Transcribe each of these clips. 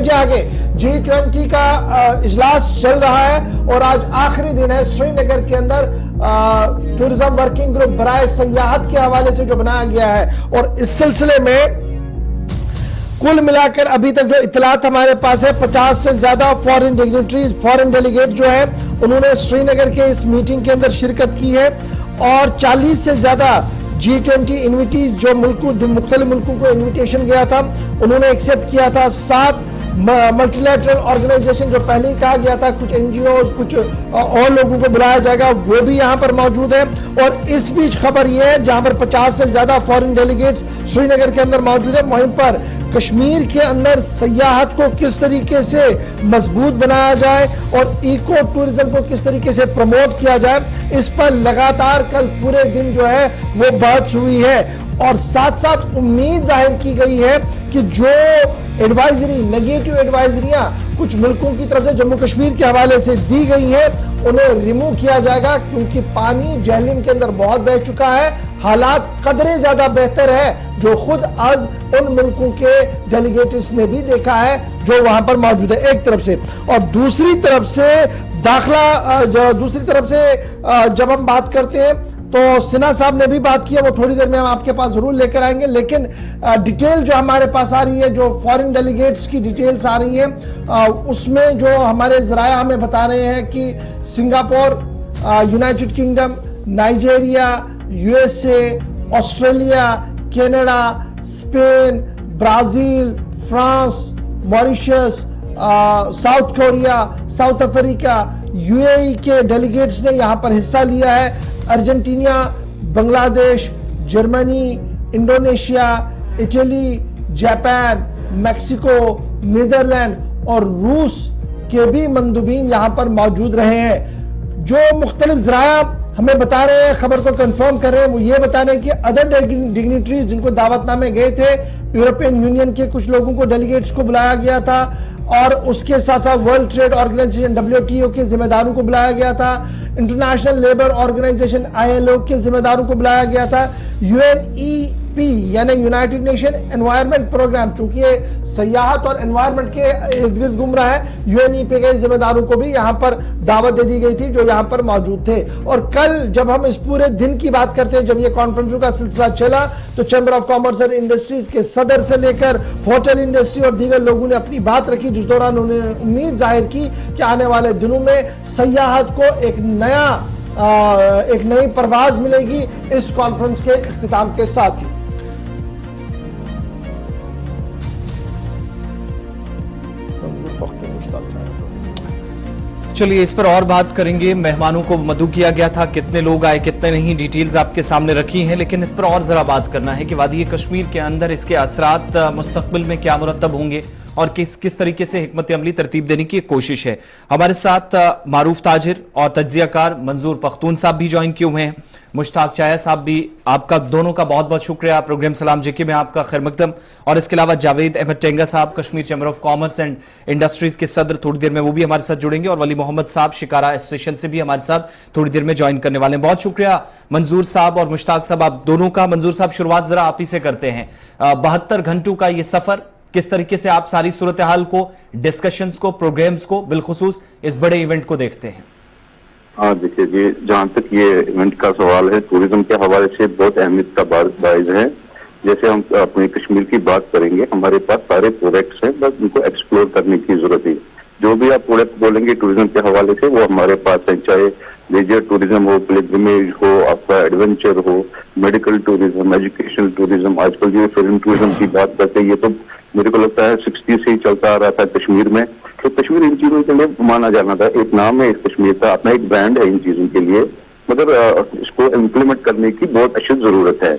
भेजे आगे। G20 का इजलास चल रहा है और आज आखिरी दिन है श्रीनगर के अंदर टूरिज्म वर्किंग ग्रुप बराए सयाहत के हवाले से जो बनाया गया है। और इस सिलसिले में कुल मिलाकर अभी तक जो इतलात हमारे पास है 50 से ज्यादा फॉरेन डिग्निटरीज, फॉरेन डेलीगेट जो है उन्होंने श्रीनगर के इस मीटिंग के अंदर शिरकत की है और 40 से ज्यादा G20 इन्विटीज जो मुख्तलिफ मुल्कों को इन्विटेशन गया था उन्होंने एक्सेप्ट किया था। 7 मल्टीलैटरल ऑर्गेनाइजेशन जो पहले ही कहा गया था, कुछ एनजीओ, कुछ और लोगों को बुलाया जाएगा, वो भी यहां पर मौजूद है। और इस बीच खबर यह है जहां पर 50 से ज्यादा फॉरेन डेलीगेट्स श्रीनगर के अंदर मौजूद है, वहीं पर कश्मीर के अंदर सयाहत को किस तरीके से मजबूत बनाया जाए और इको टूरिज्म को किस तरीके से प्रमोट किया जाए, इस पर लगातार कल पूरे दिन जो है वो बात हुई है। और साथ साथ उम्मीद जाहिर की गई है कि जो एडवाइजरी, नेगेटिव एडवाइजरियां कुछ मुल्कों की तरफ से जम्मू कश्मीर के हवाले से दी गई हैं उन्हें रिमूव किया जाएगा, क्योंकि पानी जहलीम के अंदर बहुत बह चुका है, हालात कदरे ज्यादा बेहतर है, जो खुद आज उन मुल्कों के डेलीगेट्स ने भी देखा है जो वहां पर मौजूद है, एक तरफ से। और दूसरी तरफ से जब हम बात करते हैं तो सिन्हा साहब ने भी बात की है, वो थोड़ी देर में हम आपके पास जरूर लेकर आएंगे। लेकिन डिटेल जो हमारे पास आ रही है, जो फॉरेन डेलीगेट्स की डिटेल्स आ रही हैं, उसमें जो हमारे जराया हमें बता रहे हैं कि Singapore, United Kingdom, Nigeria, USA, Australia, Canada, Spain, Brazil, France, Mauritius, South Korea, South Africa, UAE के डेलीगेट्स ने यहां पर हिस्सा लिया है। Argentina, Bangladesh, Germany, Indonesia, Italy, Japan, Mexico, Netherland और रूस के भी मंदुबीन यहां पर मौजूद रहे हैं। जो मुख्तलिफ ज़राया हमें बता रहे हैं, खबर को कंफर्म कर रहे हैं, वो ये बता रहे हैं कि अदर डिग्निटरीज जिनको दावतनामे गए थे, यूरोपियन यूनियन के कुछ लोगों को, डेलीगेट्स को बुलाया गया था और उसके साथ साथ वर्ल्ड ट्रेड ऑर्गेनाइजेशन WTO के जिम्मेदारों को बुलाया गया था, इंटरनेशनल लेबर ऑर्गेनाइजेशन ILO के जिम्मेदारों को बुलाया गया था, UNEP यानी यूनाइटेड नेशन एनवायरनमेंट प्रोग्राम, चूंकि ये सयाहत और एनवायरनमेंट के इर्द गिर्द घूम रहा है, UNEP के जिम्मेदारों को भी यहां पर दावत दे दी गई थी जो यहां पर मौजूद थे। और कल जब हम इस पूरे दिन की बात करते हैं, जब ये कॉन्फ्रेंसों का सिलसिला चला, तो chamber of commerce and industries के सदर से लेकर होटल इंडस्ट्री और दीगर लोगों ने अपनी बात रखी, जिस दौरान उन्होंने उम्मीद जाहिर की कि आने वाले दिनों में सयाहत को एक नई परवाज मिलेगी इस कॉन्फ्रेंस के इख्तिताम के साथ ही। चलिए इस पर और बात करेंगे। मेहमानों को मदऊ किया गया था, कितने लोग आए कितने नहीं, डिटेल्स आपके सामने रखी हैं, लेकिन इस पर और जरा बात करना है कि वादी कश्मीर के अंदर इसके असरात मुस्तकबिल में क्या मुरतब होंगे और किस तरीके से हिकमत अमली तरतीब देने की कोशिश है। हमारे साथ मारूफ ताजिर और तज्जियाकार मंजूर पख्तून साहब भी ज्वाइन किए हुए हैं, मुश्ताक चाया साहब भी, आपका दोनों का बहुत बहुत शुक्रिया। प्रोग्राम सलाम जेके में आपका खैर मकदम। और इसके अलावा जावेद अहमद टेंगा साहब, Kashmir chamber of commerce and industries के सदर, थोड़ी देर में वो भी हमारे साथ जुड़ेंगे। और वली मोहम्मद साहब शिकारा एसोसिएशन से भी हमारे साथ थोड़ी देर में ज्वाइन करने वाले हैं। बहुत शुक्रिया मंजूर साहब और मुश्ताक साहब, आप दोनों का। मंजूर साहब, शुरुआत जरा आप ही से करते हैं। 72 घंटों का ये सफर, किस तरीके से आप सारी सूरत हाल को, डिस्कशंस को, प्रोग्राम्स को, बिलखुसूस इस बड़े इवेंट को देखते हैं? हाँ देखिए जी, जहाँ तक ये इवेंट का सवाल है, टूरिज्म के हवाले से बहुत अहमियत का बाइज़ है। जैसे हम अपने कश्मीर की बात करेंगे, हमारे पास सारे प्रोडक्ट्स हैं, बस उनको एक्सप्लोर करने की जरूरत है। जो भी आप प्रोडक्ट बोलेंगे टूरिज्म के हवाले से वो हमारे पास है, चाहे लेजर टूरिज्म हो, पिलग्रिमेज हो, आपका एडवेंचर हो, मेडिकल टूरिज्म, एजुकेशनल टूरिज्म। आजकल जो फिल्म टूरिज्म की बात करते हैं, ये तो मेरे को लगता है 60 से ही चलता आ रहा था कश्मीर में। तो कश्मीर इन चीजों के लिए माना जाना था, एक नाम है इस कश्मीर का, अपना एक ब्रांड है इन चीजों के लिए, मगर इसको इम्प्लीमेंट करने की बहुत अशद जरूरत है।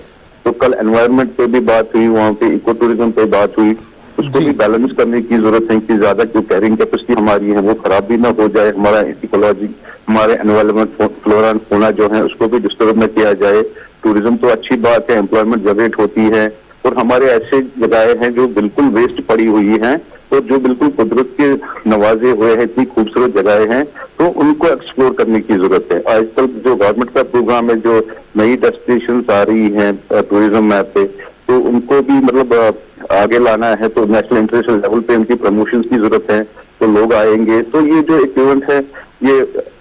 तो कल एनवायरनमेंट पे भी बात हुई, वहाँ पे इको टूरिज्म पे बात हुई, उसको भी बैलेंस करने की जरूरत है कि ज्यादा जो कैरिंग कैपेसिटी हमारी है वो खराब भी ना हो जाए, हमारा इकोलॉजी, हमारे एनवायरनमेंट, फ्लोरा एंड फौना जो है उसको भी डिस्टर्ब न किया जाए। टूरिज्म तो अच्छी बात है, एम्प्लॉयमेंट जनरेट होती है, और हमारे ऐसे जगहें हैं जो बिल्कुल वेस्ट पड़ी हुई हैं, तो जो बिल्कुल कुदरत के नवाजे हुए हैं, इतनी खूबसूरत जगहें हैं, तो उनको एक्सप्लोर करने की जरूरत है। आजकल जो गवर्नमेंट का प्रोग्राम है, जो नई डेस्टिनेशन आ रही हैं टूरिज्म मैप पे, तो उनको भी मतलब आगे लाना है, तो नेशनल इंटरनेशनल लेवल पे उनकी प्रमोशन की जरूरत है, तो लोग आएंगे। तो ये जो एक इवेंट है ये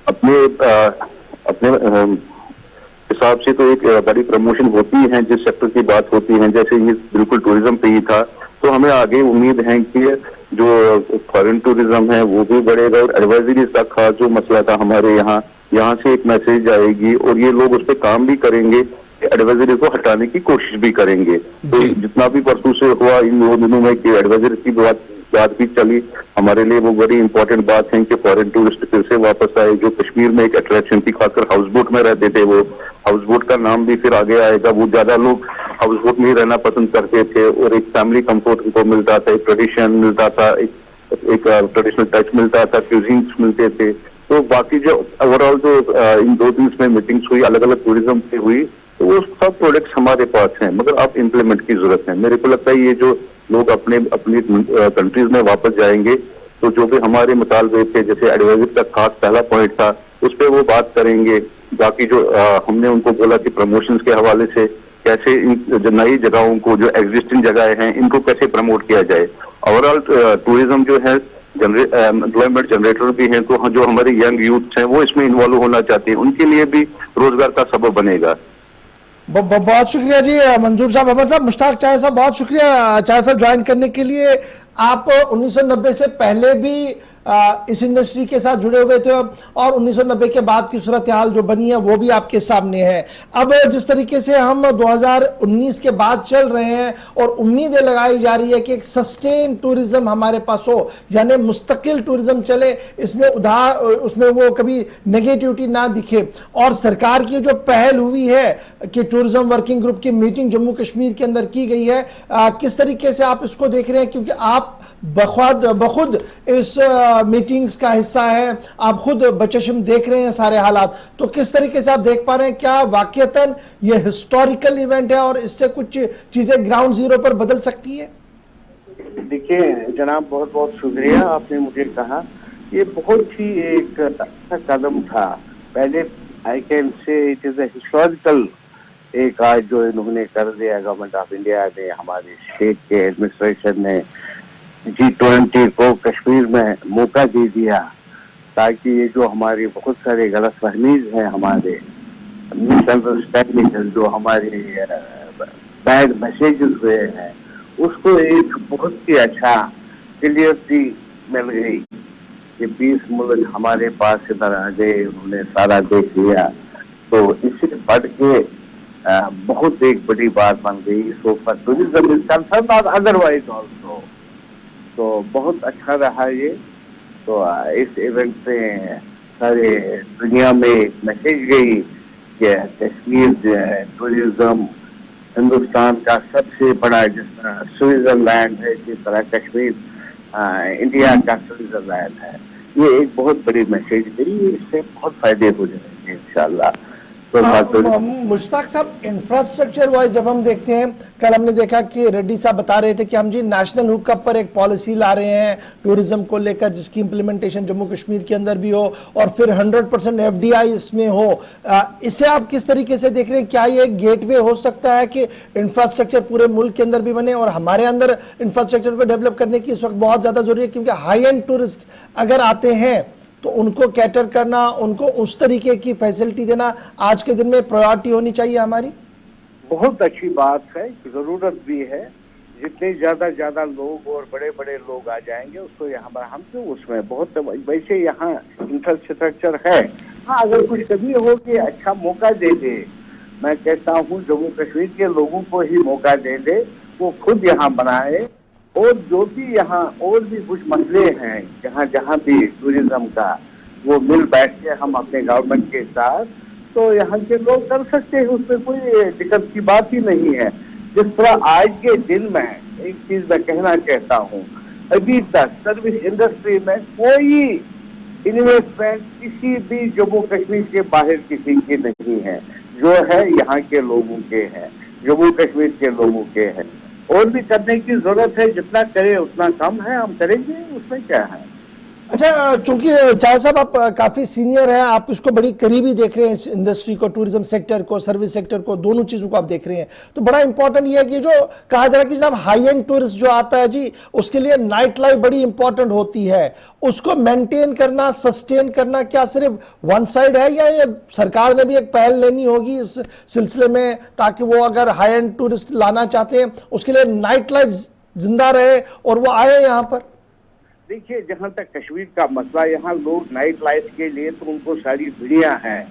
अपने हिसाब से तो एक बड़ी प्रमोशन होती है जिस सेक्टर की बात होती है, जैसे ये बिल्कुल टूरिज्म पे ही था। तो हमें आगे उम्मीद है कि जो फॉरेन टूरिज्म है वो भी बढ़ेगा, और एडवाइजरी का खास जो मसला था हमारे यहाँ से एक मैसेज आएगी और ये लोग उस पर काम भी करेंगे, एडवाइजरी को हटाने की कोशिश भी करेंगे। तो जितना भी परसों से हुआ इन 2 दिनों में कि एडवाइजरी की बात भी चली, हमारे लिए वो बड़ी इंपॉर्टेंट बात है कि फॉरेन टूरिस्ट फिर से वापस आए। जो कश्मीर में एक अट्रैक्शन थी, खासकर हाउस बोट में रहते थे, वो हाउस बोट का नाम भी फिर आगे आएगा। वो ज्यादा लोग हाउस बोट में ही रहना पसंद करते थे और एक फैमिली कंफर्ट उनको मिलता था, एक ट्रेडिशन मिलता था, एक ट्रेडिशनल टच मिलता था, क्यूजीन्स मिलते थे। तो बाकी जो ओवरऑल जो इन 2 दिन में मीटिंग्स हुई, अलग अलग टूरिज्म पे हुई, तो वो सब प्रोडक्ट्स हमारे पास हैं, मगर अब इम्प्लीमेंट की जरूरत है। मेरे को लगता है ये जो लोग अपनी कंट्रीज में वापस जाएंगे, तो जो भी हमारे मुतालबे थे, जैसे एडवाइजरी का खास पहला पॉइंट था, उस पर वो बात करेंगे। बाकी जो हमने उनको बोला कि प्रमोशंस के हवाले से कैसे इन जो नई जगहों को, जो एग्जिस्टिंग जगह हैं, इनको कैसे प्रमोट किया जाए। ओवरऑल टूरिज्म जो है एम्प्लॉयमेंट जनरेटर भी है, तो जो हमारे यंग यूथ हैं वो इसमें इन्वॉल्व होना चाहते हैं, उनके लिए भी रोजगार का सबब बनेगा। बहुत शुक्रिया जी मंजूर साहब, अमर साहब, मुश्ताक चाय साहब, बहुत शुक्रिया चाय साहब ज्वाइन करने के लिए। आप 1990 से पहले भी इस इंडस्ट्री के साथ जुड़े हुए थे और 1990 के बाद की सूरत हाल जो बनी है वो भी आपके सामने है। अब जिस तरीके से हम 2019 के बाद चल रहे हैं और उम्मीदें लगाई जा रही है कि एक सस्टेन टूरिज्म हमारे पास हो, यानी मुस्तकिल टूरिज्म चले, उसमें वो कभी नेगेटिविटी ना दिखे, और सरकार की जो पहल हुई है कि टूरिज्म वर्किंग ग्रुप की मीटिंग जम्मू कश्मीर के अंदर की गई है, किस तरीके से आप इसको देख रहे हैं? क्योंकि आप बखुद इस मीटिंग्स का हिस्सा है, आप खुद बचशम देख रहे हैं सारे हालात, तो किस तरीके से आप देख पा रहे हैं? क्या वाकईतन ये हिस्टोरिकल इवेंट है और इससे कुछ चीजें ग्राउंड जीरो पर बदल सकती है? देखिए जनाब, बहुत बहुत शुक्रिया, आपने मुझे कहा। ये बहुत ही एक अच्छा कदम था। पहले I can say it is a historical एक आज जो इन्होंने कर दिया गवर्नमेंट ऑफ इंडिया ने, हमारे स्टेट के एडमिनिस्ट्रेशन ने G20 को कश्मीर में मौका दे दिया, ताकि ये जो हमारी बहुत सारे गलतफहमीज हैं, हमारे मिसअंडरस्टैंडिंग जो हमारे बैड मैसेजेस हुए हैं, उसको एक बहुत ही अच्छा क्लियरिटी मिल गई कि 20 मुल्क हमारे पास इधर आ गए, उन्होंने सारा देख लिया। तो इससे बढ़ के बहुत एक बड़ी बात बन गई। So for tourism is concern और अदरवाइज ऑल्सो, तो बहुत अच्छा रहा ये। तो इस इवेंट से सारे दुनिया में एक मैसेज गई कि कश्मीर जो है टूरिज्म हिंदुस्तान का सबसे बड़ा, जिस तरह स्विट्जरलैंड है, जिस तरह कश्मीर इंडिया का स्विट्जरलैंड है। ये एक बहुत बड़ी मैसेज गई, इससे बहुत फायदे हो जाएंगे इंशाल्लाह। मुश्ताक साहब, इंफ्रास्ट्रक्चर वाइज जब हम देखते हैं, कल हमने देखा कि रेड्डी साहब बता रहे थे कि हम जी नेशनल हुकअप पर एक पॉलिसी ला रहे हैं टूरिज्म को लेकर, जिसकी इंप्लीमेंटेशन जम्मू कश्मीर के अंदर भी हो और फिर 100% FDI इसमें हो। इसे आप किस तरीके से देख रहे हैं? क्या ये एक गेटवे हो सकता है कि इंफ्रास्ट्रक्चर पूरे मुल्क के अंदर भी बने, और हमारे अंदर इंफ्रास्ट्रक्चर को डेवलप करने की इस वक्त बहुत ज्यादा जरूरी है, क्योंकि हाई एंड टूरिस्ट अगर आते हैं तो उनको कैटर करना, उनको उस तरीके की फैसिलिटी देना आज के दिन में प्रायोरिटी होनी चाहिए हमारी। बहुत अच्छी बात है, जरूरत भी है। जितने ज्यादा लोग और बड़े बड़े लोग आ जाएंगे उसको यहाँ पर हम तो उसमें बहुत, वैसे यहाँ इंफ्रास्ट्रक्चर है। हाँ, अगर कुछ कभी हो कि अच्छा मौका दे दे, मैं कहता हूँ जम्मू कश्मीर के लोगों को ही मौका दे दे, वो खुद यहाँ बनाए। और जो भी यहाँ और भी कुछ मसले हैं जहाँ भी टूरिज्म का, वो मिल बैठ के हम अपने गवर्नमेंट के साथ, तो यहाँ के लोग कर सकते हैं, उसमें कोई दिक्कत की बात ही नहीं है। जिस तरह आज के दिन में एक चीज मैं कहना चाहता हूँ, अभी तक सर्विस इंडस्ट्री में कोई इन्वेस्टमेंट किसी भी जम्मू कश्मीर के बाहर किसी की नहीं है, जो है यहाँ के लोगों के हैं, जम्मू कश्मीर के लोगों के हैं। और भी करने की जरूरत है, जितना करे उतना कम है, हम करेंगे, उसमें क्या है। अच्छा, चूंकि चाहे साहब आप काफी सीनियर हैं, आप इसको बड़ी करीबी देख रहे हैं, इस इंडस्ट्री को, टूरिज्म सेक्टर को, सर्विस सेक्टर को, दोनों चीजों को आप देख रहे हैं, तो बड़ा इंपॉर्टेंट ये है कि जो कहा जा रहा है कि जनाब हाई एंड टूरिस्ट जो आता है जी, उसके लिए नाइट लाइफ बड़ी इंपॉर्टेंट होती है, उसको मेंटेन करना, सस्टेन करना क्या सिर्फ वन साइड है, या ये सरकार ने भी एक पहल लेनी होगी इस सिलसिले में, ताकि वो अगर हाई एंड टूरिस्ट लाना चाहते हैं उसके लिए नाइट लाइफ जिंदा रहे और वो आए यहाँ पर? देखिए, जहाँ तक कश्मीर का मसला, यहाँ लोग नाइट लाइफ के लिए तो उनको सारी दुनिया है,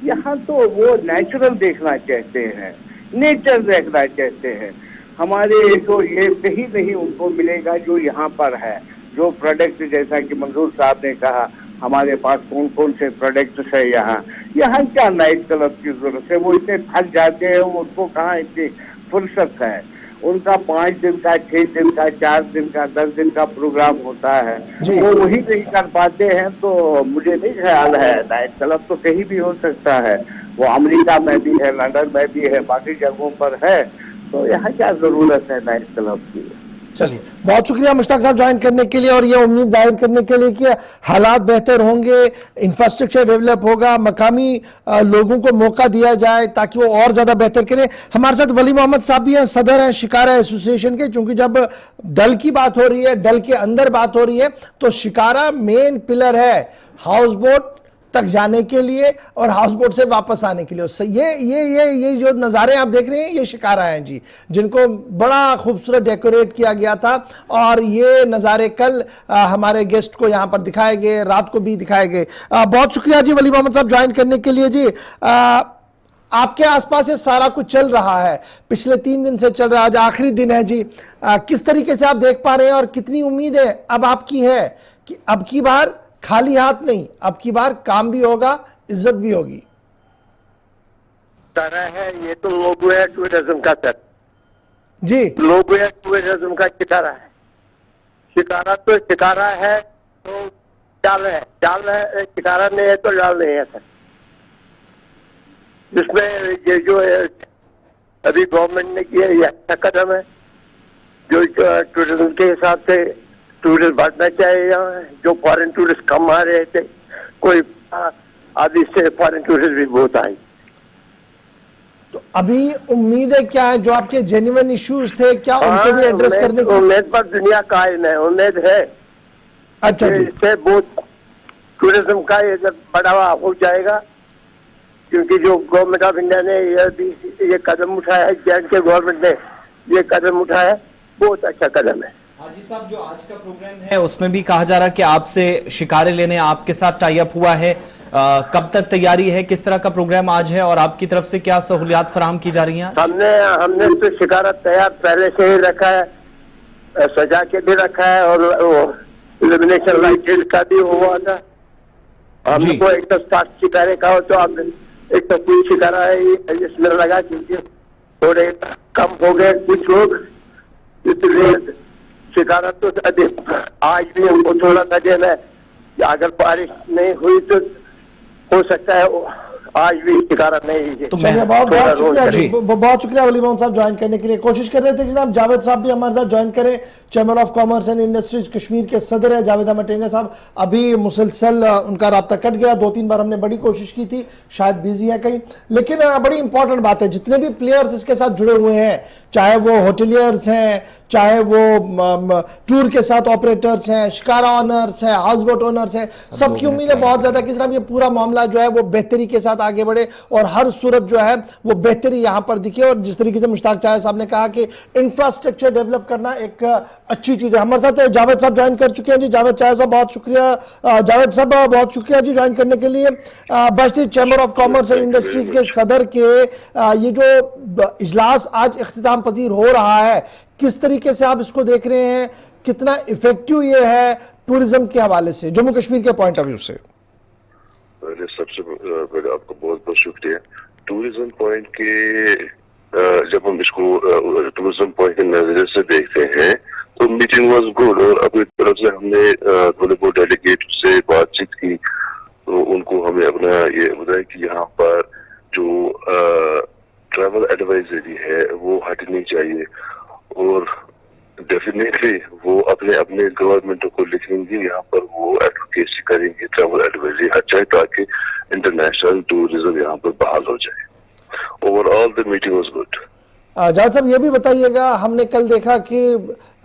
यहाँ तो वो नेचुरल देखना चाहते हैं, नेचर देखना चाहते हैं। हमारे जो ये कहीं नहीं उनको मिलेगा जो यहाँ पर है, जो प्रोडक्ट, जैसा कि मंजूर साहब ने कहा, हमारे पास कौन कौन से प्रोडक्ट्स है यहाँ क्या नाइट क्लब की जरूरत है? वो इतने थक जाते हैं, उनको कहाँ इतनी फुर्सत है? उनका 5 दिन का, 6 दिन का, 4 दिन का, 10 दिन का प्रोग्राम होता है, वो वही नहीं कर पाते हैं। तो मुझे नहीं ख्याल है, नाइट क्लब तो कहीं भी हो सकता है, वो अमेरिका में भी है, लंदन में भी है, बाकी जगहों पर है, तो यहाँ क्या जरूरत है नाइट क्लब की? चलिए, बहुत शुक्रिया मुश्ताक साहब ज्वाइन करने के लिए और ये उम्मीद जाहिर करने के लिए कि हालात बेहतर होंगे, इंफ्रास्ट्रक्चर डेवलप होगा, मकामी लोगों को मौका दिया जाए ताकि वो और ज्यादा बेहतर करें। हमारे साथ वली मोहम्मद साहब भी हैं, सदर हैं शिकारा एसोसिएशन के। क्योंकि जब डल की बात हो रही है, डल के अंदर बात हो रही है, तो शिकारा मेन पिलर है हाउस बोट तक जाने के लिए और हाउस बोट से वापस आने के लिए। ये जो नज़ारे आप देख रहे हैं, ये शिकारा हैं जी, जिनको बड़ा खूबसूरत डेकोरेट किया गया था, और ये नज़ारे कल हमारे गेस्ट को यहाँ पर दिखाए गए, रात को भी दिखाए गए। बहुत शुक्रिया जी वली मोहम्मद साहब ज्वाइन करने के लिए जी। आपके आसपास ये सारा कुछ चल रहा है, पिछले 3 दिन से चल रहा है, आज आखिरी दिन है जी। किस तरीके से आप देख पा रहे हैं और कितनी उम्मीद है अब आपकी है कि अब की बार खाली हाथ नहीं, अब की बार काम भी होगा, इज्जत भी होगी? तरह है ये तो लोगो है टूरिज्म का सर जी, लोगो है टूरिज्म का शिकारा है। शिकारा तो शिकारा है तो चाल है, शिकारा नहीं है तो डाल नहीं है सर। जिसमें ये जो है अभी गवर्नमेंट ने किया, ये अच्छा कदम है, जो टूरिज्म के हिसाब से टूरिस्ट बढ़ना चाहिए। यहाँ जो फॉरेन टूरिस्ट कम आ रहे थे, कोई आदि से फॉरेन टूरिस्ट भी बहुत आए। तो अभी उम्मीदें क्या है? जो आपके जेन्युइन इश्यूज थे, क्या उनको भी एड्रेस करने की उम्मीद पर दुनिया कायम है, उम्मीद है। अच्छा जी, इससे बहुत टूरिज्म का इधर बढ़ावा हो जाएगा, क्योंकि जो गवर्नमेंट ऑफ इंडिया ने ये कदम उठाया है, के गवर्नमेंट ने ये कदम उठाया है, बहुत अच्छा कदम है। हाजी साहब, जो आज का प्रोग्राम है उसमें भी कहा जा रहा है कि आपसे शिकारे लेने आपके साथ टाई अप हुआ है, कब तक तैयारी है, किस तरह का प्रोग्राम आज है और आपकी तरफ से क्या सहूलियात फराहम की जा रही हैं? हमने तो शिकारा तैयार पहले से ही रखा है, सजा के भी रखा है, और इल्यूमिनेशन लाइट का भी हुआ था। हमको एक तो 7 शिकारे का हो, तो आप एक तो कुछ शिकारा है इसमें लगा, क्योंकि थोड़े कम हो गए कुछ लोग, इसलिए शिकारा तो अधिक आज भी हमको थोड़ा सा देना है। अगर बारिश नहीं हुई तो हो सकता है आज भी शिकारा नहीं। तो बहुत शुक्रिया जी, बहुत शुक्रिया वली मोहम्मद साहब ज्वाइन करने के लिए। कोशिश कर रहे थे जनाब जावेद साहब भी हमारे साथ ज्वाइन करें, chamber of commerce and industries Kashmir के सदर है जावेद अहमद टेंगा साहब। अभी मुसलसल उनका राब्ता कट गया, 2-3 बार हमने बड़ी कोशिश की थी, शायद बिजी है कहीं। लेकिन बड़ी इंपॉर्टेंट बात है, जितने भी प्लेयर्स इसके साथ जुड़े हुए हैं, चाहे वो होटलियर्स हैं, चाहे वो टूर के साथ ऑपरेटर्स हैं, शिकारा ओनर्स हैं, हाउस बोट ओनर्स हैं, सबकी उम्मीद है बहुत ज्यादा कि जनाब ये पूरा मामला जो है वो बेहतरी के साथ आगे बढ़े और हर सूरत जो है वो बेहतरी यहां पर दिखे। और जिस तरीके से मुश्ताक चाहे साहब ने कहा कि इंफ्रास्ट्रक्चर डेवलप करना एक अच्छी चीज है। हमारे साथ जावेद साहब ज्वाइन कर चुके हैं जी। जावेद चाहे साहब बहुत शुक्रिया, जावेद साहब बहुत शुक्रिया जी ज्वाइन करने के लिए। बस्ती chamber of commerce and industries के सदर के ये जो इजलास आज इख्तिताम पजीर हो रहा है, किस तरीके से आप इसको देख रहे हैं, कितना इफेक्टिव ये है टूरिज्म के हवाले से, जम्मू कश्मीर के पॉइंट ऑफ व्यू से? सबसे पहले आपको बहुत बहुत शुक्रिया। टूरिज्म पॉइंट के जब हम इसको टूरिज्म पॉइंट के नजरिए से देखते हैं तो मीटिंग वाज गुड, और अपनी तरफ से हमने थोड़े बहुत डेलीगेट से बातचीत की, तो उनको हमें अपना ये बताया कि यहाँ पर जो ट्रैवल एडवाइजरी है वो हटनी चाहिए, और डेफिनेटली वो अपने अपने गवर्नमेंट को लिखेंगे यहाँ पर वो एडवोकेट कैसे करेंगे ट्रैवल एडवाइजरी अच्छा है ताकि इंटरनेशनल टूरिज्म यहाँ पर बहाल हो जाए। Overall the meeting was good. जहाज साहब ये भी बताइएगा, हमने कल देखा कि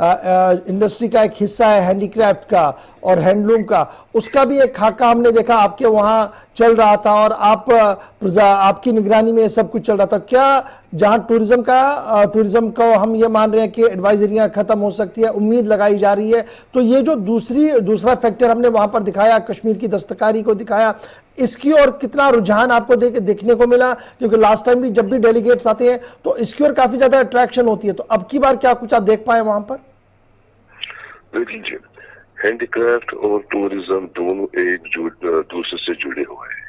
इंडस्ट्री का एक हिस्सा है हैंडीक्राफ्ट का और हैंडलूम का, उसका भी एक खाका हमने देखा आपके वहां चल रहा था और आपकी निगरानी में ये सब कुछ चल रहा था। क्या जहां टूरिज्म को हम ये मान रहे हैं कि एडवाइजरियां खत्म हो सकती है, उम्मीद लगाई जा रही है, तो ये जो दूसरा फैक्टर हमने वहां पर दिखाया, कश्मीर की दस्तकारी को दिखाया, इसकी और कितना रुझान आपको देखने को मिला? क्योंकि लास्ट टाइम भी जब भी डेलीगेट्स आते हैं तो इसकी और काफी ज्यादा अट्रैक्शन होती है, तो अब की बार क्या कुछ आप देख पाए वहां पर? देखिए, हैंडीक्राफ्ट और टूरिज्म दोनों एक दूसरे से जुड़े हुए हैं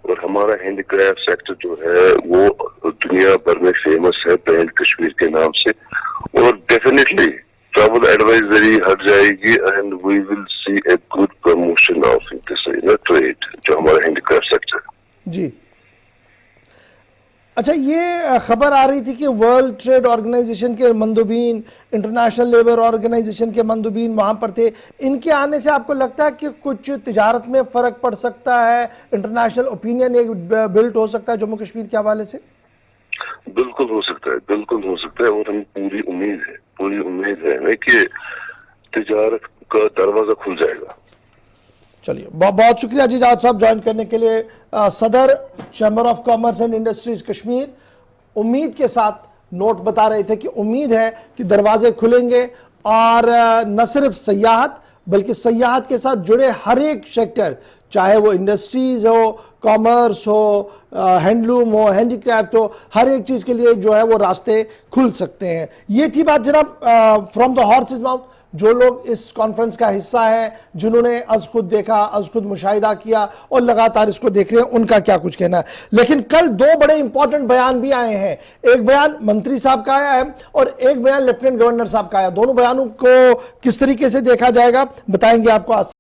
और हमारा हैंडीक्राफ्ट सेक्टर जो है वो दुनिया भर में फेमस है ब्रांड कश्मीर के नाम से, और डेफिनेटली ट्रैवल एडवाइजरी हट जाएगी and we will see a good promotion of this trade जो हमारा हैंडीक्राफ्ट सेक्टर है। जी अच्छा, ये खबर आ रही थी कि वर्ल्ड ट्रेड ऑर्गेनाइजेशन के मंदुबीन, इंटरनेशनल लेबर ऑर्गेनाइजेशन के मंदुबीन वहां पर थे, इनके आने से आपको लगता है कि कुछ तिजारत में फर्क पड़ सकता है, इंटरनेशनल ओपिनियन एक बिल्ट हो सकता है जम्मू कश्मीर के हवाले से? बिल्कुल हो सकता है, बिल्कुल हो सकता है, और हमें पूरी उम्मीद है कि तिजारत का दरवाजा खुल जाएगा। चलिए, बहुत शुक्रिया जी जहाज साहब ज्वाइन करने के लिए। सदर chamber of commerce and industries Kashmir उम्मीद के साथ नोट बता रहे थे कि उम्मीद है कि दरवाजे खुलेंगे और न सिर्फ सयाहत बल्कि सयाहत के साथ जुड़े हर एक सेक्टर, चाहे वो इंडस्ट्रीज हो, कॉमर्स हो, हैंडलूम हो, हैंडीक्राफ्ट हो, हर एक चीज के लिए जो है वो रास्ते खुल सकते हैं। ये थी बात जनाब फ्रॉम द हॉर्सेस माउथ। जो लोग इस कॉन्फ्रेंस का हिस्सा हैं, जिन्होंने अज खुद देखा, अज खुद मुशाहिदा किया और लगातार इसको देख रहे हैं, उनका क्या कुछ कहना है। लेकिन कल दो बड़े इंपॉर्टेंट बयान भी आए हैं। एक बयान मंत्री साहब का आया है और एक बयान लेफ्टिनेंट गवर्नर साहब का आया। दोनों बयानों को किस तरीके से देखा जाएगा बताएंगे आपको आज।